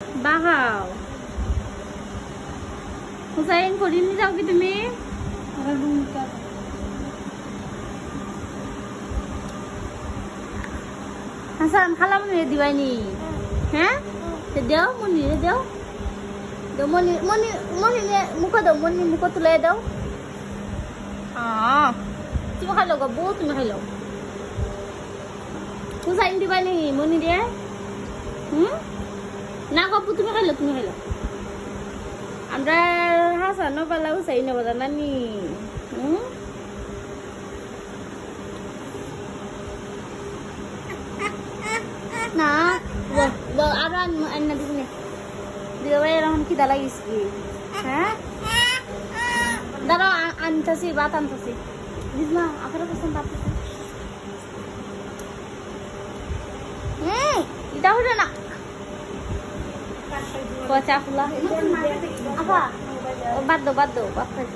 বাহাও হুসাইন ফরিন যাও কি তুমি হাসান খালাম রে দিবাইনি হ্যাঁ দেও মনি দেও দেও মনি মনি মনি মুখো দাও মনি মুখো তুলে দাও তুমি খাই লো গো তুমি খাই লো হুসাইন দিবাইনি মনি দিয়ে না গপু তুমি খাই লো আমরা হাসান পালা হুসাইন বাজা নানি না আর আন্না দিবি দিদি ভাই এরকম খিদা লাগিস কি হ্যাঁ দাঁড়াও আনতেছি ভাত আনতেছি দিস না আপনার পছন্দ আপনার এটা হলো না চা ফুলা বাদ দো বাদ খাই